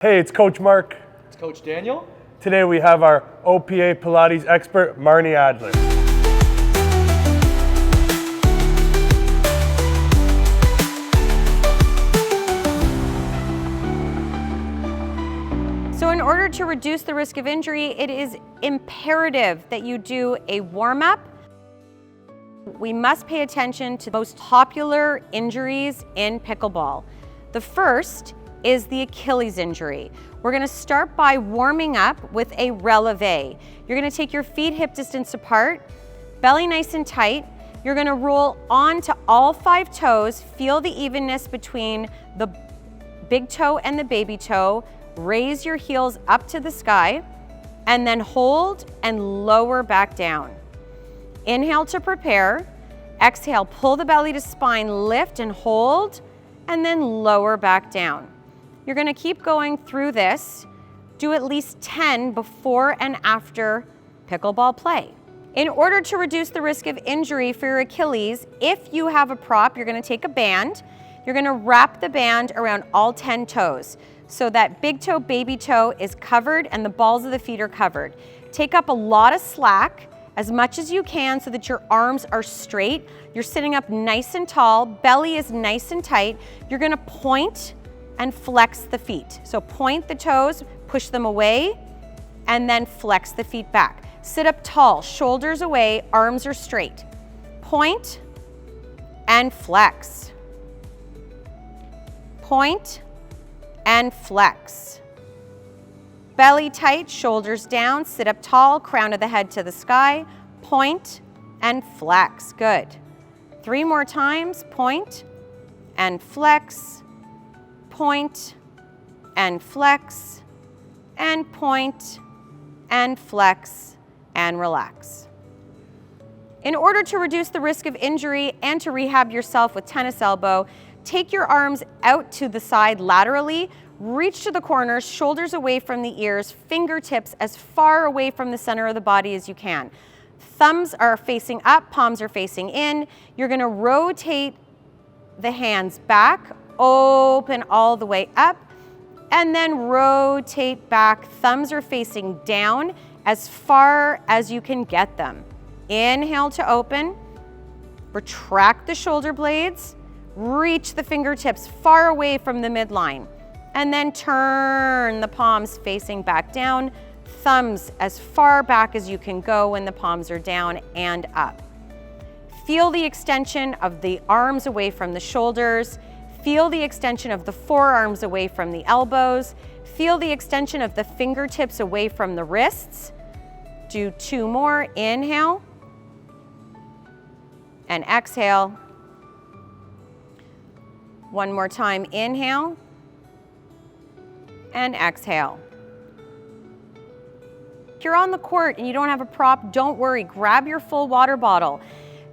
Hey, it's Coach Mark. It's Coach Daniel. Today we have our OPA Pilates expert, Marnie Adler. So in order to reduce the risk of injury, it is imperative that you do a warm-up. We must pay attention to the most popular injuries in pickleball. The first is the Achilles injury. We're gonna start by warming up with a releve. You're gonna take your feet hip distance apart, belly nice and tight. You're gonna roll onto all 5 toes, feel the evenness between the big toe and the baby toe, raise your heels up to the sky, and then hold and lower back down. Inhale to prepare, exhale, pull the belly to spine, lift and hold, and then lower back down. You're gonna keep going through this. Do at least 10 before and after pickleball play. In order to reduce the risk of injury for your Achilles, if you have a prop, you're gonna take a band. You're gonna wrap the band around all 10 toes so that big toe, baby toe is covered and the balls of the feet are covered. Take up a lot of slack, as much as you can, so that your arms are straight. You're sitting up nice and tall, belly is nice and tight. You're gonna point and flex the feet. So point the toes, push them away, and then flex the feet back. Sit up tall, shoulders away, arms are straight. Point and flex. Point and flex. Belly tight, shoulders down, sit up tall, crown of the head to the sky, point and flex. Good. 3 more times, point and flex, point and flex, and point and flex and relax. In order to reduce the risk of injury and to rehab yourself with tennis elbow, take your arms out to the side laterally, reach to the corners, shoulders away from the ears, fingertips as far away from the center of the body as you can. Thumbs are facing up, palms are facing in. You're gonna rotate the hands back, open all the way up, and then rotate back. Thumbs are facing down as far as you can get them. Inhale to open, retract the shoulder blades, reach the fingertips far away from the midline, and then turn the palms facing back down, thumbs as far back as you can go when the palms are down and up. Feel the extension of the arms away from the shoulders. Feel the extension of the forearms away from the elbows. Feel the extension of the fingertips away from the wrists. Do 2 more. Inhale and exhale. 1 more time. Inhale and exhale. If you're on the court and you don't have a prop, don't worry. Grab your full water bottle.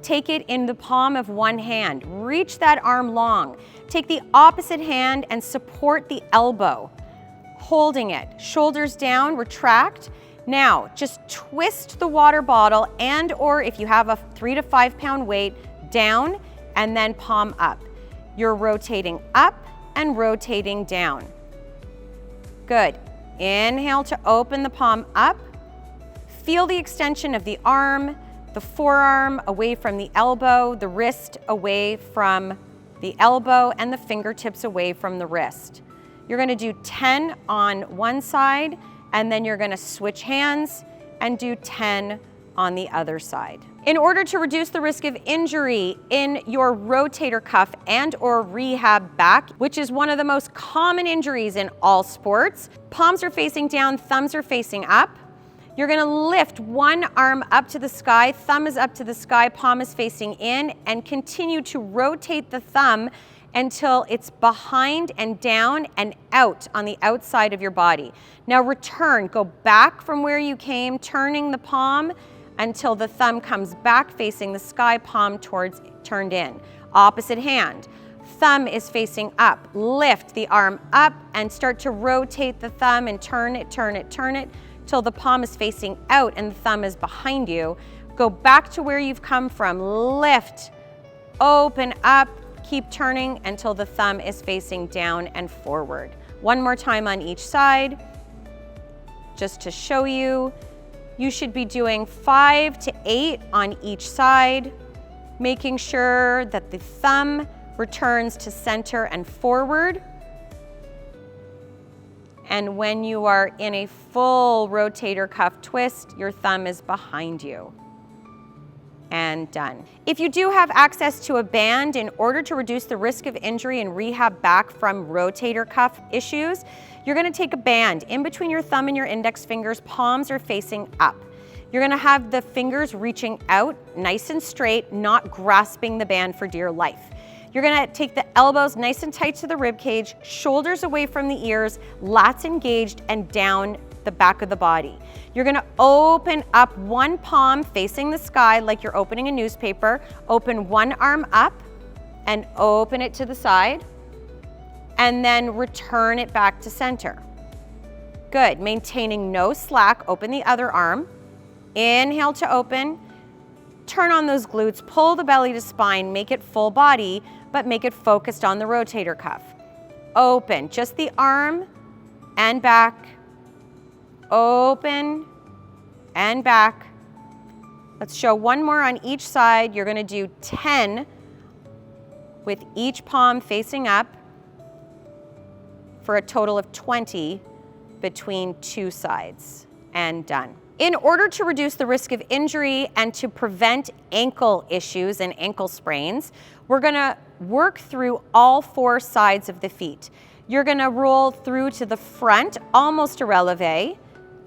Take it in the palm of one hand. Reach that arm long. Take the opposite hand and support the elbow, holding it. Shoulders down, retract. Now, just twist the water bottle and or if you have a 3 to 5 pound weight, down and then palm up. You're rotating up and rotating down. Good. Inhale to open the palm up. Feel the extension of the arm, the forearm away from the elbow, the wrist away from the elbow, and the fingertips away from the wrist. You're gonna do 10 on one side, and then you're gonna switch hands and do 10 on the other side. In order to reduce the risk of injury in your rotator cuff and or rehab back, which is one of the most common injuries in all sports, palms are facing down, thumbs are facing up. You're gonna lift one arm up to the sky, thumb is up to the sky, palm is facing in, and continue to rotate the thumb until it's behind and down and out on the outside of your body. Now return, go back from where you came, turning the palm until the thumb comes back facing the sky, palm turned in. Opposite hand, thumb is facing up. Lift the arm up and start to rotate the thumb and turn it, turn it, turn it, till the palm is facing out and the thumb is behind you. Go back to where you've come from, lift, open up, keep turning until the thumb is facing down and forward. One more time on each side. Just to show you, you should be doing 5 to 8 on each side, making sure that the thumb returns to center and forward. And when you are in a full rotator cuff twist, your thumb is behind you. And done. If you do have access to a band, in order to reduce the risk of injury and rehab back from rotator cuff issues, you're gonna take a band in between your thumb and your index fingers, palms are facing up. You're gonna have the fingers reaching out nice and straight, not grasping the band for dear life. You're gonna take the elbows nice and tight to the rib cage, shoulders away from the ears, lats engaged, and down the back of the body. You're gonna open up one palm facing the sky like you're opening a newspaper. Open one arm up and open it to the side, and then return it back to center. Good, maintaining no slack, open the other arm. Inhale to open, turn on those glutes, pull the belly to spine, make it full body, but make it focused on the rotator cuff. Open, just the arm and back. Open and back. Let's show one more on each side. You're gonna do 10 with each palm facing up for a total of 20 between two sides, and done. In order to reduce the risk of injury and to prevent ankle issues and ankle sprains, we're gonna work through all 4 sides of the feet. You're gonna roll through to the front, almost a releve,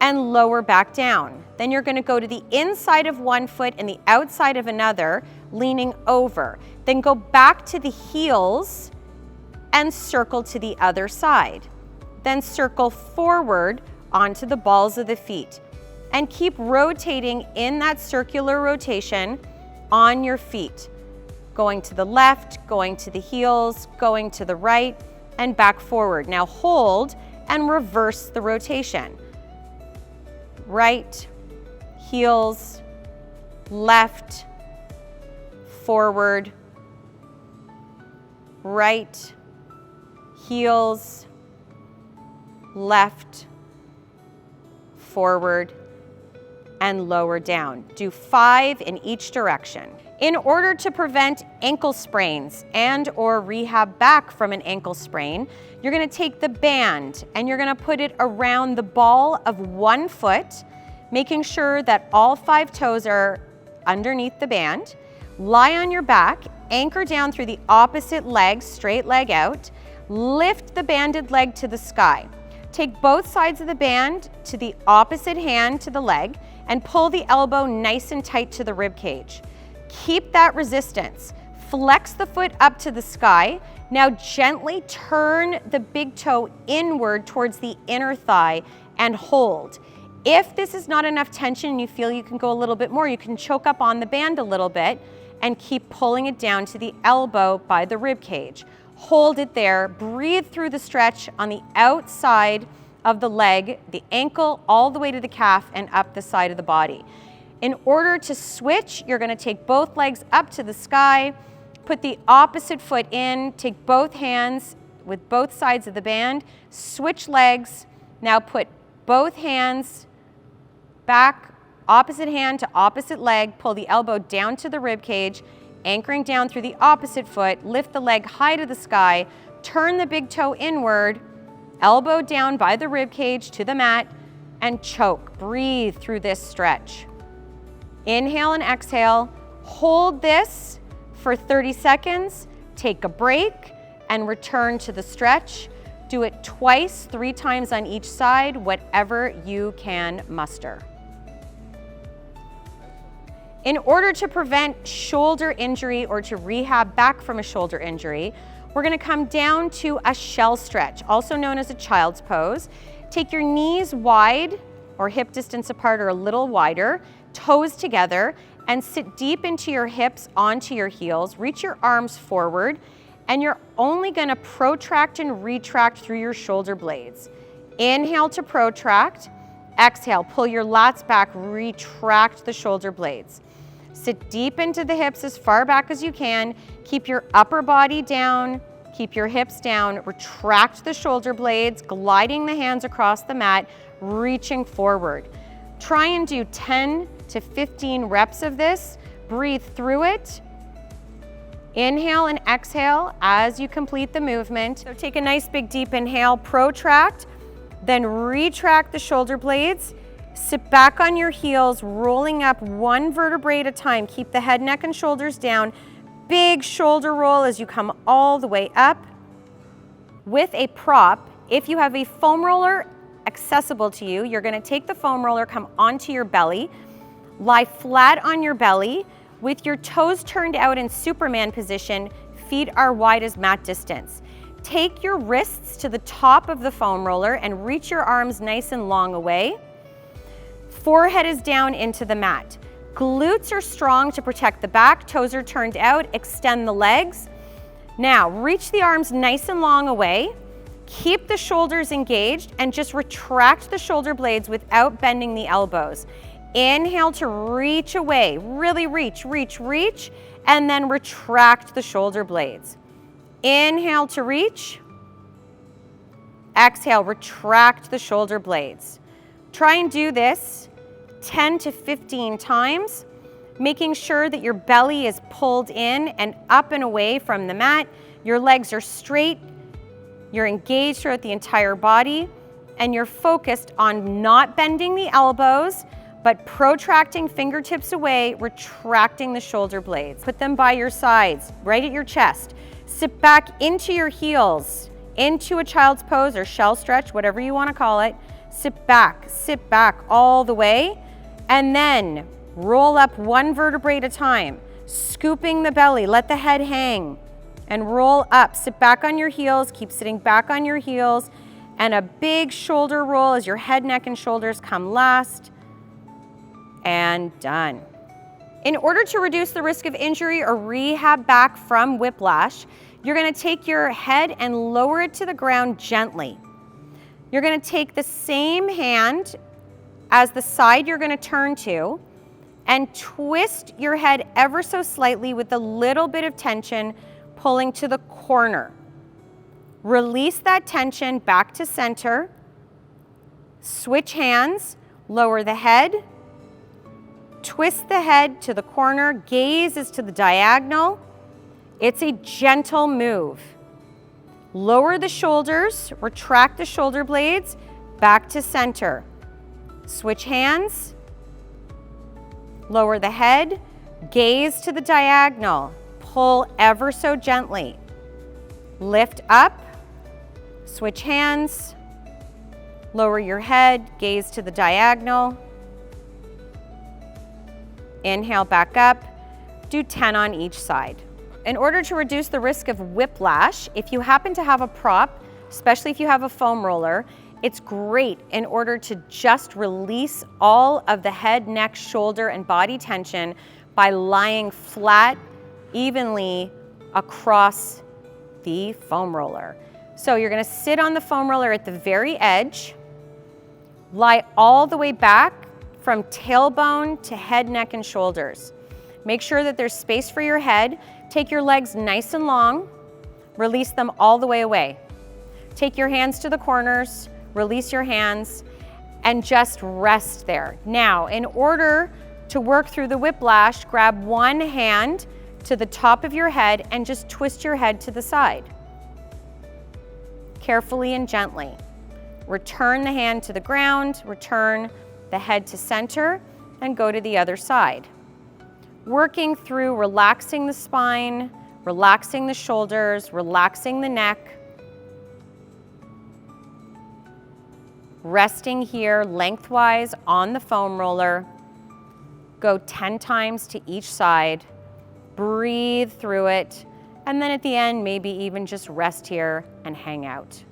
and lower back down. Then you're gonna go to the inside of one foot and the outside of another, leaning over. Then go back to the heels and circle to the other side. Then circle forward onto the balls of the feet. And keep rotating in that circular rotation on your feet. Going to the left, going to the heels, going to the right, and back forward. Now hold and reverse the rotation. Right, heels, left, forward, right, heels, left, forward, and lower down. Do 5 in each direction. In order to prevent ankle sprains and or rehab back from an ankle sprain, you're gonna take the band and you're gonna put it around the ball of one foot, making sure that all 5 toes are underneath the band. Lie on your back, anchor down through the opposite leg, straight leg out. Lift the banded leg to the sky. Take both sides of the band to the opposite hand to the leg and pull the elbow nice and tight to the rib cage. Keep that resistance. Flex the foot up to the sky. Now gently turn the big toe inward towards the inner thigh and hold. If this is not enough tension and you feel you can go a little bit more, you can choke up on the band a little bit and keep pulling it down to the elbow by the rib cage. Hold it there, breathe through the stretch on the outside of the leg, the ankle, all the way to the calf and up the side of the body. In order to switch, you're gonna take both legs up to the sky, put the opposite foot in, take both hands with both sides of the band, switch legs, now put both hands back, opposite hand to opposite leg, pull the elbow down to the rib cage, anchoring down through the opposite foot, lift the leg high to the sky, turn the big toe inward, elbow down by the rib cage to the mat, and choke. Breathe through this stretch. Inhale and exhale. Hold this for 30 seconds, take a break, and return to the stretch. Do it twice, 3 times on each side, whatever you can muster. In order to prevent shoulder injury or to rehab back from a shoulder injury, we're gonna come down to a shell stretch, also known as a child's pose. Take your knees wide or hip distance apart or a little wider, toes together, and sit deep into your hips onto your heels. Reach your arms forward, and you're only gonna protract and retract through your shoulder blades. Inhale to protract, exhale, pull your lats back, retract the shoulder blades. Sit deep into the hips as far back as you can. Keep your upper body down, Keep your hips down, retract the shoulder blades, gliding the hands across the mat, reaching forward. Try and do 10 to 15 reps of this. Breathe through it. Inhale and exhale as you complete the movement. So take a nice big deep inhale, protract, then retract the shoulder blades. Sit back on your heels, rolling up one vertebrae at a time. Keep the head, neck, and shoulders down. Big shoulder roll as you come all the way up. With a prop, if you have a foam roller accessible to you, you're gonna take the foam roller, come onto your belly, lie flat on your belly, with your toes turned out in Superman position, feet are wide as mat distance. Take your wrists to the top of the foam roller and reach your arms nice and long away. Forehead is down into the mat. Glutes are strong to protect the back, toes are turned out, extend the legs. Now, reach the arms nice and long away. Keep the shoulders engaged and just retract the shoulder blades without bending the elbows. Inhale to reach away, really reach, and then retract the shoulder blades. Inhale to reach. Exhale, retract the shoulder blades. Try and do this 10 to 15 times, making sure that your belly is pulled in and up and away from the mat. Your legs are straight, you're engaged throughout the entire body, and you're focused on not bending the elbows, but protracting fingertips away, retracting the shoulder blades. Put them by your sides, right at your chest. Sit back into your heels, into a child's pose or shell stretch, whatever you want to call it. Sit back all the way, and then roll up one vertebrae at a time, scooping the belly, let the head hang, and roll up. Sit back on your heels, keep sitting back on your heels, and a big shoulder roll as your head, neck, and shoulders come last. And done. In order to reduce the risk of injury or rehab back from whiplash, you're gonna take your head and lower it to the ground gently. You're gonna take the same hand as the side you're gonna turn to and twist your head ever so slightly with a little bit of tension, pulling to the corner. Release that tension back to center. Switch hands, lower the head, twist the head to the corner, gaze is to the diagonal. It's a gentle move. Lower the shoulders, retract the shoulder blades, back to center. Switch hands, lower the head, gaze to the diagonal, pull ever so gently. Lift up, switch hands, lower your head, gaze to the diagonal. Inhale back up, do 10 on each side. In order to reduce the risk of whiplash, if you happen to have a prop, especially if you have a foam roller, it's great in order to just release all of the head, neck, shoulder, and body tension by lying flat evenly across the foam roller. So you're gonna sit on the foam roller at the very edge, lie all the way back from tailbone to head, neck, and shoulders. Make sure that there's space for your head. Take your legs nice and long, release them all the way away. Take your hands to the corners, release your hands, and just rest there. Now, in order to work through the whiplash, grab one hand to the top of your head and just twist your head to the side. Carefully and gently. Return the hand to the ground, return the head to center, and go to the other side. Working through relaxing the spine, relaxing the shoulders, relaxing the neck. Resting here lengthwise on the foam roller. Go 10 times to each side. Breathe through it. And then at the end, maybe even just rest here and hang out.